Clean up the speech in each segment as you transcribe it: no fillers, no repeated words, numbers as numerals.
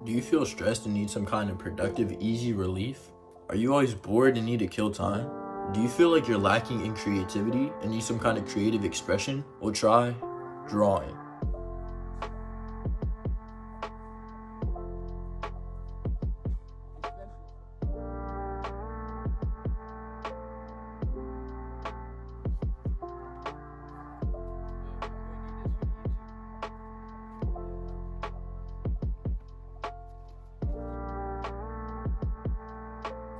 Do you feel stressed and need some kind of productive, easy relief? Are you always bored and need to kill time? Do you feel like you're lacking in creativity and need some kind of creative expression? Well, try drawing.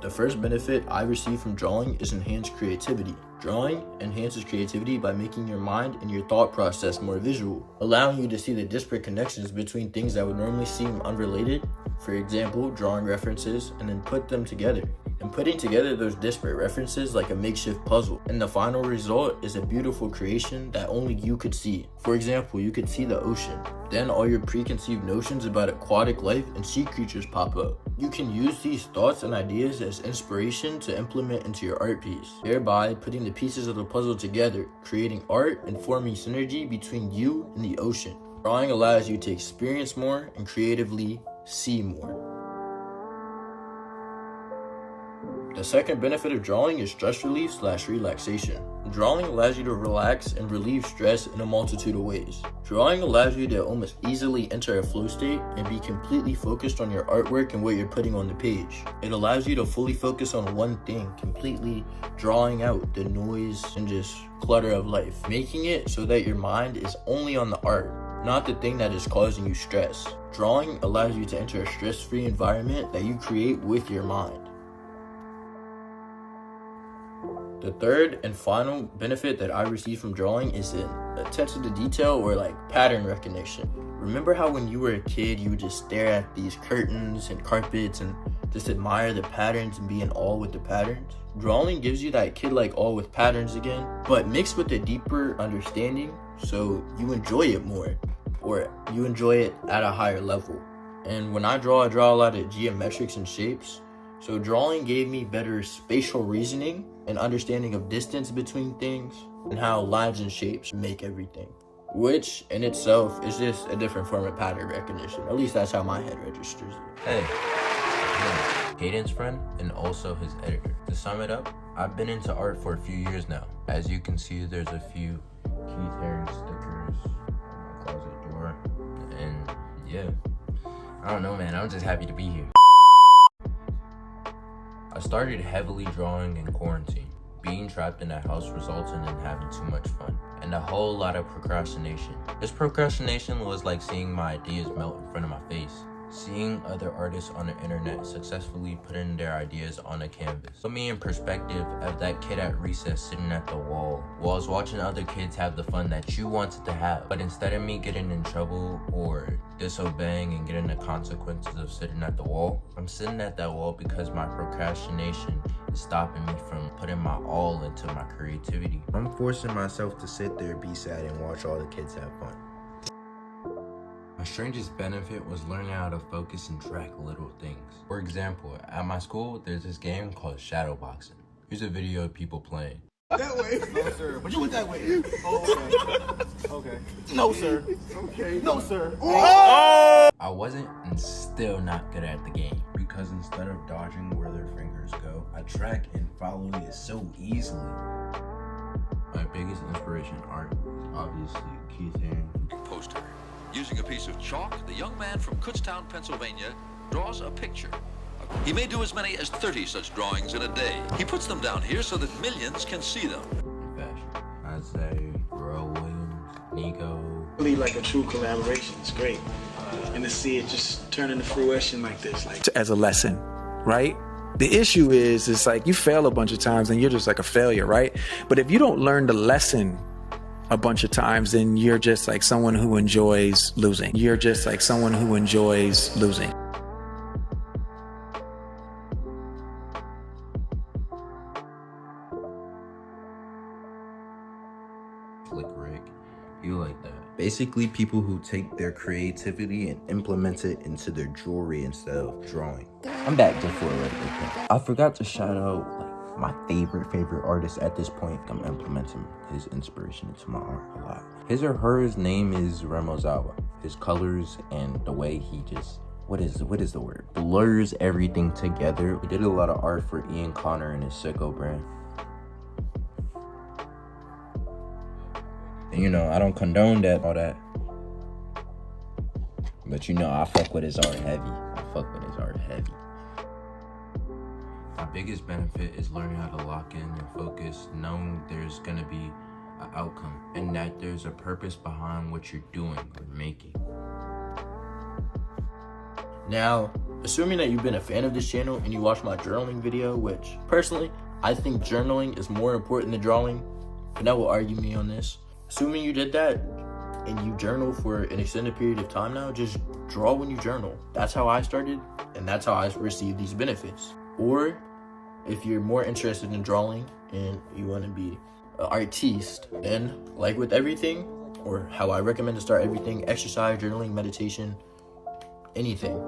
The first benefit I receive from drawing is enhanced creativity. Drawing enhances creativity by making your mind and your thought process more visual, allowing you to see the disparate connections between things that would normally seem unrelated. For example, drawing references and then put them together. And putting together those disparate references like a makeshift puzzle. And the final result is a beautiful creation that only you could see. For example, you could see the ocean. Then all your preconceived notions about aquatic life and sea creatures pop up. You can use these thoughts and ideas as inspiration to implement into your art piece, thereby putting the pieces of the puzzle together, creating art and forming synergy between you and the ocean. Drawing allows you to experience more and creatively see more. The second benefit of drawing is stress relief / relaxation. Drawing allows you to relax and relieve stress in a multitude of ways. Drawing allows you to almost easily enter a flow state and be completely focused on your artwork and what you're putting on the page. It allows you to fully focus on one thing, completely drawing out the noise and just clutter of life, making it so that your mind is only on the art, not the thing that is causing you stress. Drawing allows you to enter a stress-free environment that you create with your mind. The third and final benefit that I receive from drawing is an attention to detail or pattern recognition. Remember how when you were a kid, you would just stare at these curtains and carpets and just admire the patterns and be in awe with the patterns? Drawing gives you that kid-like awe with patterns again, but mixed with a deeper understanding so you enjoy it more, or you enjoy it at a higher level. And when I draw a lot of geometrics and shapes. So drawing gave me better spatial reasoning and understanding of distance between things and how lines and shapes make everything, which in itself is just a different form of pattern recognition. At least that's how my head registers it. Hey, I'm Hayden's friend and also his editor. To sum it up, I've been into art for a few years now. As you can see, there's a few Keith Haring stickers on my closet door, and yeah, I don't know, man, I'm just happy to be here. I started heavily drawing in quarantine. Being trapped in the house resulted in having too much fun and a whole lot of procrastination. This procrastination was like seeing my ideas melt in front of my face. Seeing other artists on the internet successfully putting their ideas on a canvas put me in perspective of that kid at recess sitting at the wall while I was watching other kids have the fun that you wanted to have. But instead of me getting in trouble or disobeying and getting the consequences of sitting at the wall, I'm sitting at that wall because my procrastination is stopping me from putting my all into my creativity. I'm forcing myself to sit there, be sad, and watch all the kids have fun. My strangest benefit was learning how to focus and track little things. For example, at my school, there's this game called Shadowboxing. Here's a video of people playing. That way. No, sir. But you went that way. Oh, okay. Okay. No, sir. Okay. No, sir. Oh! I wasn't and still not good at the game because instead of dodging where their fingers go, I track and follow it so easily. My biggest inspiration in art is obviously Keith Haring. Poster. Using a piece of chalk, the young man from Kutztown, Pennsylvania, draws a picture. He may do as many as 30 such drawings in a day. He puts them down here so that millions can see them. Fashion. I'd say Pharrell Williams, Nico. Really like a true collaboration. It's great. And to see it just turn into fruition like this. As a lesson, right? The issue is, it's like you fail a bunch of times and you're just like a failure, right? But if you don't learn the lesson a bunch of times, then you're just like someone who enjoys losing. You're just like someone who enjoys losing. Slick Rick, people like that. Basically people who take their creativity and implement it into their jewelry instead of drawing. I'm back just for a little bit. I forgot to shout out my favorite artist at this point. I'm implementing his inspiration into my art a lot. His or her name is Remo Zawa. His colors and the way he just what is the word? Blurs everything together. We did a lot of art for Ian Connor and his Sicko brand. And you know, I don't condone all that. But you know, I fuck with his art heavy. My biggest benefit is learning how to lock in and focus, knowing there's gonna be an outcome and that there's a purpose behind what you're doing or making. Now, assuming that you've been a fan of this channel and you watched my journaling video, which personally, I think journaling is more important than drawing, Pinel will argue me on this. Assuming you did that and you journal for an extended period of time now, just draw when you journal. That's how I started, and that's how I received these benefits. Or if you're more interested in drawing and you want to be an artiste, then like with everything, or how I recommend to start everything, exercise, journaling, meditation, anything,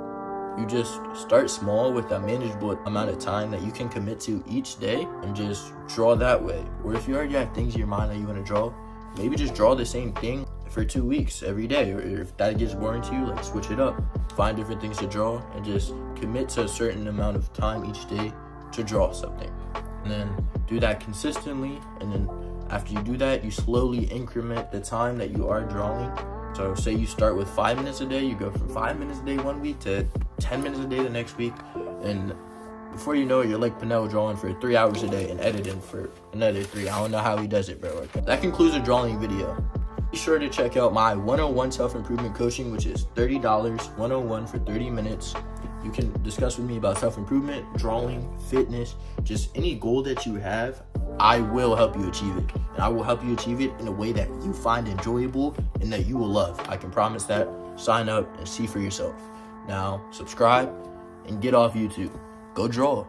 you just start small with a manageable amount of time that you can commit to each day and just draw that way. Or if you already have things in your mind that you want to draw, maybe just draw the same thing for 2 weeks every day. Or if that gets boring to you, like switch it up, find different things to draw and just commit to a certain amount of time each day to draw something, and then do that consistently. And then after you do that, you slowly increment the time that you are drawing. So say you start with 5 minutes a day, you go from 5 minutes a day 1 week to 10 minutes a day the next week, and before you know it, you're like Pinel, drawing for 3 hours a day and editing for another 3. I don't know how he does it, bro. That concludes the drawing video. Be sure to check out my 101 self-improvement coaching, which is $30, 101 for 30 minutes. You can discuss with me about self-improvement, drawing, fitness, just any goal that you have. I will help you achieve it. And I will help you achieve it in a way that you find enjoyable and that you will love. I can promise that. Sign up and see for yourself. Now, subscribe and get off YouTube. Go draw.